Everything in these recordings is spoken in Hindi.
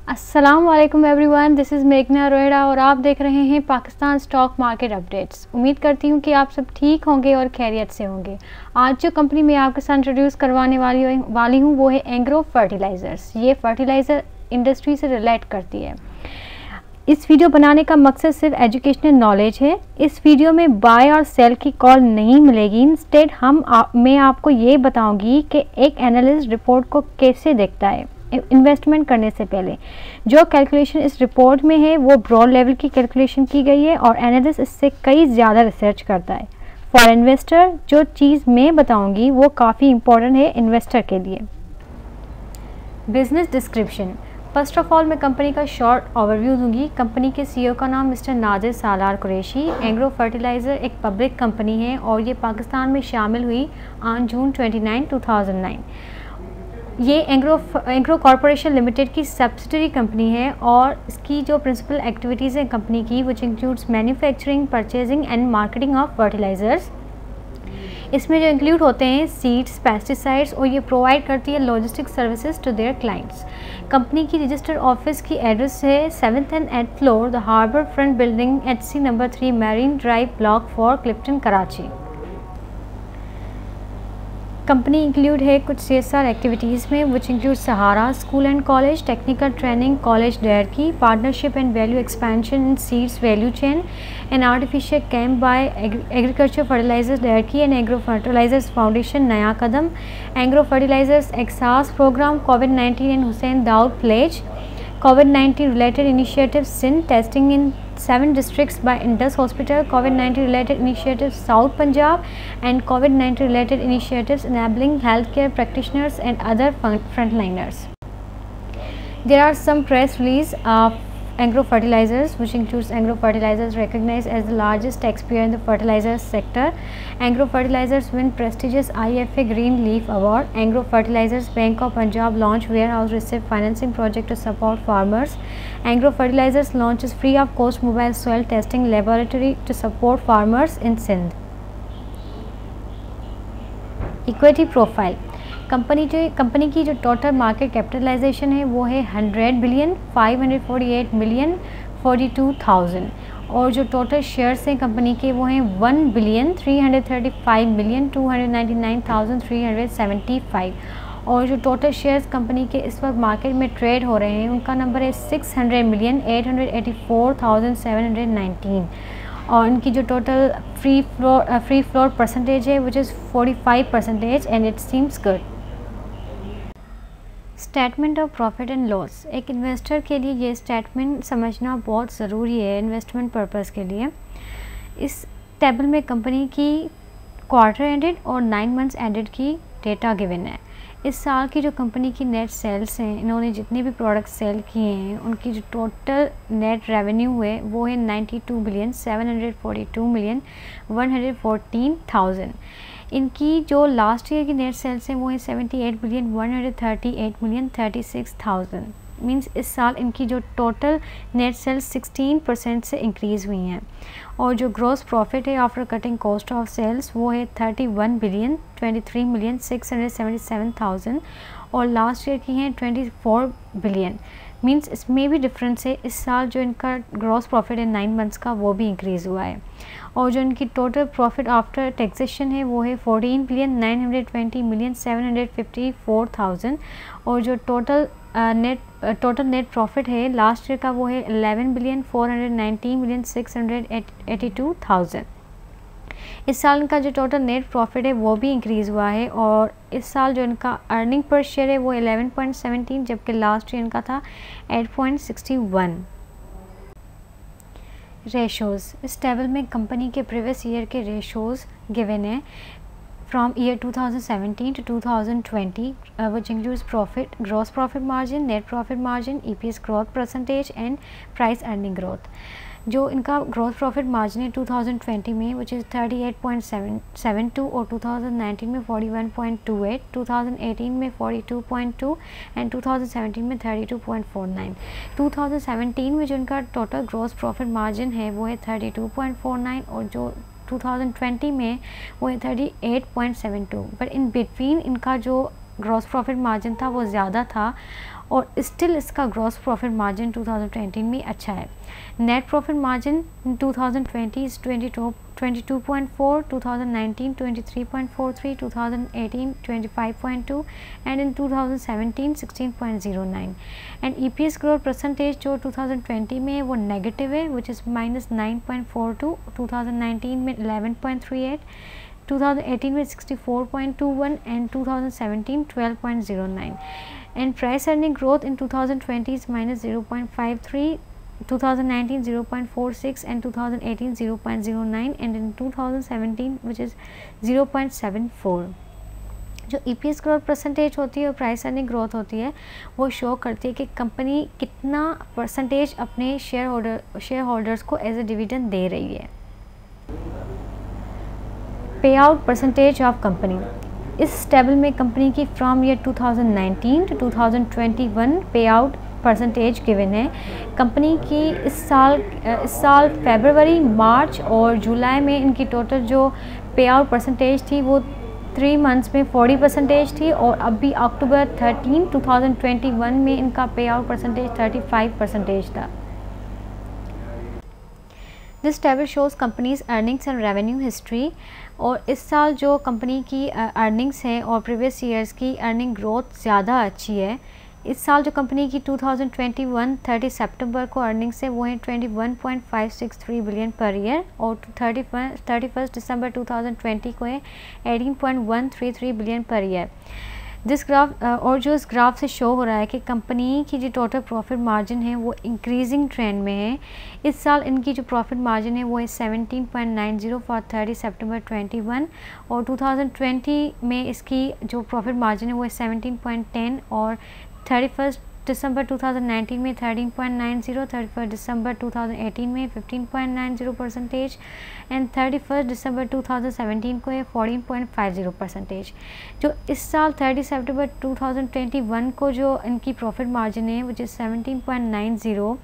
अस्सलाम वालेकुम एवरीवन, दिस इज़ मेघना रोहिड़ा और आप देख रहे हैं पाकिस्तान स्टॉक मार्केट अपडेट्स। उम्मीद करती हूँ कि आप सब ठीक होंगे और खैरियत से होंगे। आज जो कंपनी मैं आपके साथ इंट्रोड्यूस करवाने वाली हूँ वो है एग्रो फर्टिलाइज़र्स। ये फर्टिलाइज़र इंडस्ट्री से रिलेट करती है। इस वीडियो बनाने का मकसद सिर्फ एजुकेशनल नॉलेज है। इस वीडियो में बाय और सेल की कॉल नहीं मिलेगी। इंस्टेड मैं आपको ये बताऊंगी कि एक एनालिस्ट रिपोर्ट को कैसे देखता है इन्वेस्टमेंट करने से पहले। जो कैलकुलेशन इस रिपोर्ट में है वो ब्रॉड लेवल की कैलकुलेशन की गई है और एनालिस्ट इससे कई ज़्यादा रिसर्च करता है। फॉर इन्वेस्टर जो चीज़ मैं बताऊंगी वो काफ़ी इंपॉर्टेंट है इन्वेस्टर के लिए। Business description. First of all मैं कंपनी का शॉर्ट ओवरव्यू दूंगी। कंपनी के सीईओ का नाम मिस्टर नाजिर सालार कुरैशी। एग्रो फर्टिलाइज़र एक पब्लिक कंपनी है और ये पाकिस्तान में शामिल हुई ऑन जून 29, 2009। ये एग्रो कॉरपोरेशन लिमिटेड की सब्सिडरी कंपनी है और इसकी जो प्रिंसिपल एक्टिविटीज़ हैं कंपनी की which includes manufacturing, purchasing and marketing of fertilisers. इसमें जो इंक्लूड होते हैं सीड्स, पेस्टिसाइड्स और ये प्रोवाइड करती है logistic services to their clients. कंपनी की रजिस्टर्ड ऑफिस की एड्रेस है 7th and 8th floor the harbour front building HC number 3 marine drive block 4 Clifton Karachi. कंपनी इंक्लूड है कुछ CSR एक्टिविटीज़ में which include Sahara school and college, technical training college Daharki, partnership and value expansion in seeds value chain and artificial camp by agriculture fertilizers Daharki and agro fertilisers foundation नया कदम, एग्रो फर्टिलाइजर्स एक्सास प्रोग्राम, कोविड-19 and Hussain Dawood pledge, COVID-19 related initiatives SIN testing in 7 districts by Indus Hospital, COVID-19 related initiatives South Punjab and COVID-19 related initiatives enabling healthcare practitioners and other frontliners. There are some press release of agro fertilizers which includes agro fertilizers recognized as the largest taxpayer in the fertilizers sector. Agro fertilizers win prestigious IFA Green Leaf Award. Agro fertilizers Bank of Punjab launch warehouse receive financing project to support farmers. Agro fertilizers launches free of cost mobile soil testing laboratory to support farmers in Sindh. Equity profile. Company की जो टोटल मार्केट कैपिटलाइजेशन है वो है 100,548,042,000 और जो टोटल शेयर्स हैं कंपनी के वो हैं 1,335,299,375 और जो टोटल शेयर्स कंपनी के इस वक्त मार्केट में ट्रेड हो रहे हैं उनका नंबर है 600,884,719 और इनकी जो टोटल फ्री फ्लोर परसेंटेज है which is 45% and it seems good. Statement of profit and loss. एक इन्वेस्टर के लिए ये स्टेटमेंट समझना बहुत ज़रूरी है इन्वेस्टमेंट पर्पस के लिए। इस टेबल में कंपनी की क्वार्टर एंडेड और 9 मंथ्स एंडेड की डेटा गिवन है। इस साल की जो कंपनी की नेट सेल्स हैं, इन्होंने जितने भी प्रोडक्ट सेल किए हैं उनकी जो टोटल नेट रेवेन्यू है वो है 92,742,114,000। इनकी जो लास्ट ईयर की नेट सेल्स हैं वो है 78,138,036,000। मींस इस साल इनकी जो टोटल नेट सेल्स 16% से इंक्रीज़ हुई हैं और जो ग्रॉस प्रॉफिट है after cutting cost of sales वो है 31,023,677,000 और लास्ट ईयर की हैं 24 बिलियन। मींस इसमें भी डिफरेंस है। इस साल जो इनका ग्रॉस प्रॉफिट है 9 मंथ्स का वो भी इंक्रीज़ हुआ है और जो इनकी टोटल प्रॉफिट आफ्टर टैक्सेशन है वो है 14,920,754,000 और जो टोटल नेट प्रॉफिट है लास्ट ईयर का वो है 11,490,682,000। इस साल इनका जो टोटल नेट प्रॉफिट है वो भी इंक्रीज़ हुआ है और इस साल जो इनका अर्निंग पर शेयर है वो 11.17 जबकि लास्ट ईयर इनका था 8.61। रेशोज़। इस टेबल में कंपनी के प्रीवियस ईयर के रेशोज़ गिवन है from year 2017 to 2020 which includes profit, gross profit margin, net profit margin, EPS growth percentage and price earning growth। जो इनका ग्रोथ प्रॉफिट मार्जिन है 2020 में विच इज़ 38.72 और 2019 में 41.28, 2018 में 42.2 एंड 2017 में 32.49। 2017 में जो इनका टोटल ग्रोथ प्रॉफिट मार्जिन है वो है 32.49 और जो 2020 में वो है 38.72। बट इन बिटवीन इनका जो ग्रॉस प्रॉफिट मार्जिन था वो ज़्यादा था और स्टिल इसका ग्रॉस प्रॉफिट मार्जिन 2020 में अच्छा है। Net profit margin 2020 is 22.4, 2019 23.43, 2018 25.2 and in 2017 16.09। And EPS growth percentage जो 2020 में है वो नेगेटिव है विच इज़ -9.42, 2019 में 11.38, 2018 में 64.21 and 2017 12.09। and price earning growth in 2020 is -0.53, 2019 0.46 and 2018 0.09 and in 2017 which is 0.74। जो EPS ग्रोथ परसेंटेज होती है और प्राइस अर्निंग ग्रोथ होती है वो शो करती है कि कंपनी कितना परसेंटेज अपने शेयर होल्डर्स को एज ए डिविडेंड दे रही है। पे आउट परसेंटेज ऑफ कंपनी, इस टेबल में कंपनी की फ्रॉम ईयर 2019 टू 2021 पे आउट परसेंटेज गिवन है। कंपनी की इस साल फरवरी, मार्च और जुलाई में इनकी टोटल जो पे आउट परसेंटेज थी वो 3 मंथ्स में 40% थी और अभी अक्टूबर 13, 2021 में इनका पे आउट परसेंटेज 35% था। This table shows companies earnings and revenue history और इस साल जो कंपनी की अर्निंग्स हैं और प्रीवियस ईयर्स की अर्निंग ग्रोथ ज़्यादा अच्छी है। इस साल जो कंपनी की 2021 30 सितंबर को अर्निंग्स है वो है 21.563 बिलियन पर ईयर और 31 दिसंबर 2020 को है 18.133 बिलियन पर ईयर। जिस ग्राफ और जो इस ग्राफ से शो हो रहा है कि कंपनी की जो टोटल प्रॉफिट मार्जिन है वो इंक्रीजिंग ट्रेंड में है। इस साल इनकी जो प्रॉफिट मार्जिन है वो है 17.90 फॉर 30 सितंबर 21 और 2020 में इसकी जो प्रॉफिट मार्जिन है वो है 17.10 और 31 दिसंबर 2019 में 13.90, 31 दिसंबर 2018 में 15.90% एंड 31 दिसंबर 2017 को है 14.50%। जो इस साल 30 सितंबर 2021 को जो इनकी प्रॉफिट मार्जिन है विच इज़ 17.90,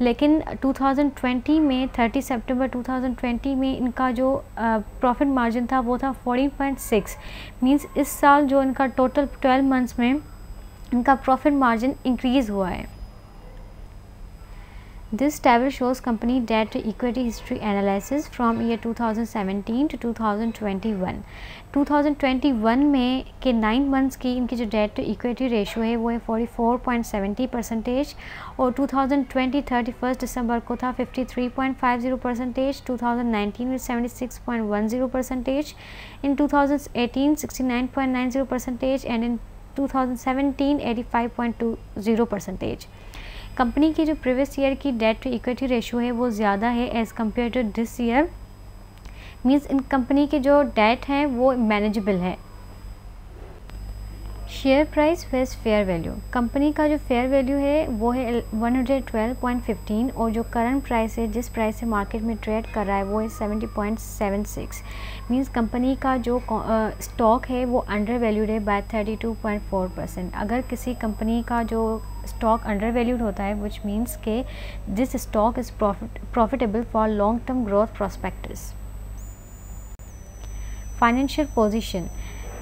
लेकिन 2020 में 30 सितंबर 2020 में इनका जो प्रॉफिट मार्जिन था वो था 14.6। मींस इस साल जो इनका टोटल 12 मंथ्स में इनका प्रॉफिट मार्जिन इंक्रीज हुआ है। This table shows company debt to equity history analysis from year 2017 to 2021। 2021 में के 9 मंथ्स की इनकी जो डेट टू इक्विटी रेशियो है वो है 44.70% और 2020 31 दिसंबर को था 53.50%, 2019 में 76.10%, इन 2018 69.90% एंड इन 2017 85.20%। कंपनी की जो प्रीवियस ईयर की डेट टू इक्विटी रेशियो है वो ज़्यादा है as compare to this year. Means इन कंपनी के जो डेट हैं वो मैनेजेबल है। Share price versus fair value, company का जो फेयर वैल्यू है वो है 112.15 और जो करंट प्राइस है जिस प्राइस से मार्केट में ट्रेड कर रहा है वो है 70.76। मींस कंपनी का जो स्टॉक है वो अंडर वैल्यूड है बाय 32.4%। अगर किसी कंपनी का जो स्टॉक अंडर वैल्यूड होता है विच मीन्स के this stock is profitable for long term growth prospectus.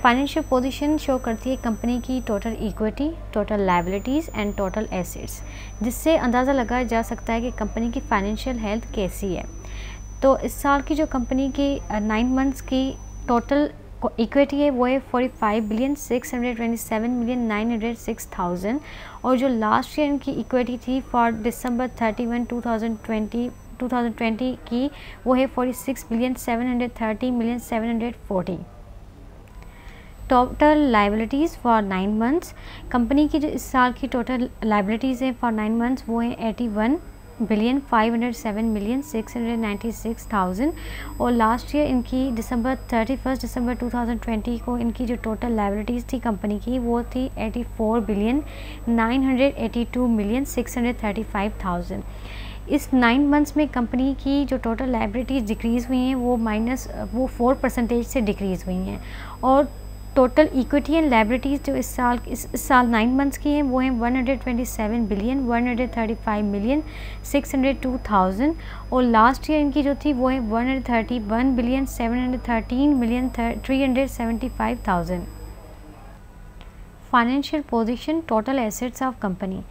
Financial position show करती है कंपनी की total equity, total liabilities and total assets, जिससे अंदाज़ा लगाया जा सकता है कि कंपनी की फाइनेंशियल हेल्थ कैसी है। तो इस साल की जो कंपनी की 9 मंथ्स की टोटल इक्विटी है वो है 45,627,906,000 और जो लास्ट ईयर इनकी इक्विटी थी फॉर दिसंबर 31 2020 की वो है 46,730,740। Total liabilities for 9 months, company की जो इस साल की टोटल लायबिलिटीज़ है फॉर 9 मंथ्स वो है 81,507,696,000 और लास्ट ईयर इनकी 31 दिसंबर 2020 को इनकी जो टोटल लायबिलिटीज़ थी कंपनी की वो थी 84,982,635,000। इस 9 मंथ्स में कंपनी की जो टोटल लायबिलिटीज़ डिक्रीज़ हुई हैं वो 4% से डिक्रीज़ हुई हैं और टोटल इक्विटी एंड लायबिलिटीज़ जो इस साल 9 मंथ्स की हैं वो हैं 127,135,602,000 और लास्ट ईयर इनकी जो थी वो है 131,713,375,000। Financial position, total assets of company.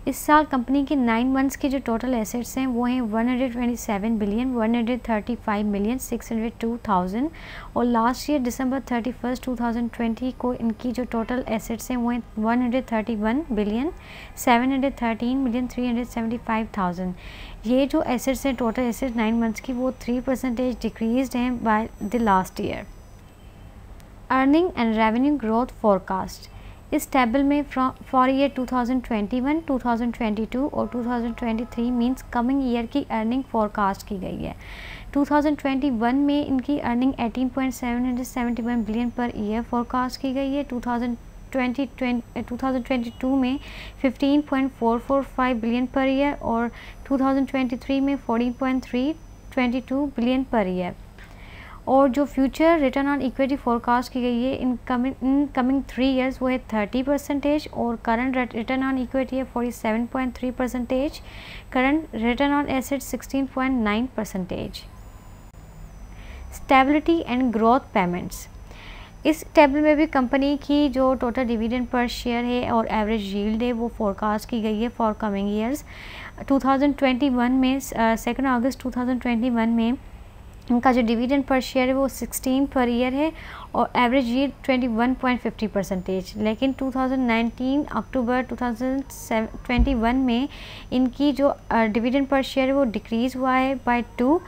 इस साल कंपनी की 9 मंथ्स की जो टोटल एसेट्स हैं वो हैं 127 बिलियन 135 मिलियन 602,000 और लास्ट ईयर दिसंबर 31 2020 को इनकी जो टोटल एसेट्स हैं वो हैं 131 बिलियन 713 मिलियन 375,000। ये जो एसेट्स हैं टोटल एसेट्स 9 मंथ्स की वो 3% डिक्रीज्ड हैं by the last year. Earning and revenue growth forecast. इस टेबल में फॉर ईयर 2021, 2022 और 2023 मींस कमिंग ईयर की अर्निंग फोरकास्ट की गई है। 2021 में इनकी earning 18.771 billion per year forecast की गई है। 2022 में 15.445 बिलियन पर ईयर और 2023 में 14.322 बिलियन पर ईयर। और जो future return on equity forecast की गई है इन कमिंग 3 ईयर्स वो है 30% और करंट रिटर्न ऑन इक्विटी है 47.3%, current return on assets 16.9%। Stability and growth payments. इस टेबल में भी कंपनी की जो टोटल डिविडेंड पर शेयर है और एवरेज यील्ड है वो फोरकास्ट की गई है फॉर कमिंग ईयर्स। 2021 में 2 अगस्त 2021 में इनका जो डिविडेंड पर शेयर है वो 16 पर ईयर है और एवरेज यील्ड 21.50%। लेकिन 2019 अक्टूबर 2021 में इनकी जो डिविडेंड पर शेयर है वो डिक्रीज़ हुआ है बाय 2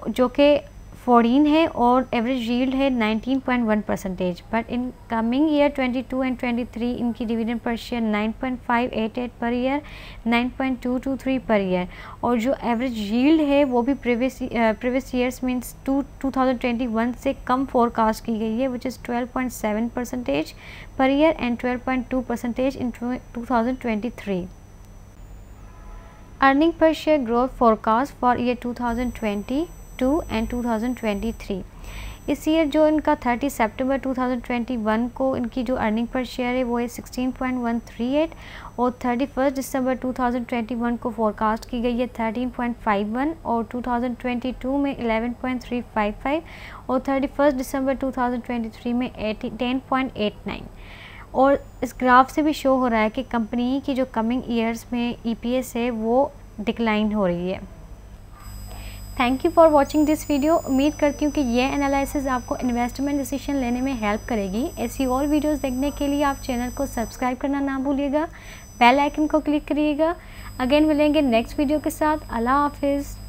जो कि 14 है और एवरेज यील्ड है 19.1%। But in coming year 22 and 23 इनकी dividend per share 9.588 per year, 9.223 per year और जो एवरेज यील्ड है वो भी प्रीवियस ईयर्स मींस 2021 से कम फोरकास्ट की गई है which is 12.7% per year and 12.2% in 2023। Earning per share growth forecast for year 2022 and 2023। इस ईयर जो इनका 30 सितंबर 2021 को इनकी जो अर्निंग पर शेयर है वो है 16.138 और 31 दिसंबर 2021 को फोरकास्ट की गई है 13.51 और 2022 में 11.355 और 31 दिसंबर 2023 में 10.89। और इस ग्राफ से भी शो हो रहा है कि कंपनी की जो कमिंग ईयर्स में EPS है वो डिक्लाइन हो रही है। Thank you for watching this video. उम्मीद करती हूँ कि ये एनालिसिस आपको इन्वेस्टमेंट डिसीजन लेने में हेल्प करेगी। ऐसी और वीडियोस देखने के लिए आप चैनल को सब्सक्राइब करना ना भूलिएगा, बेल आइकन को क्लिक करिएगा। अगेन मिलेंगे नेक्स्ट वीडियो के साथ। अल्लाह हाफिज़।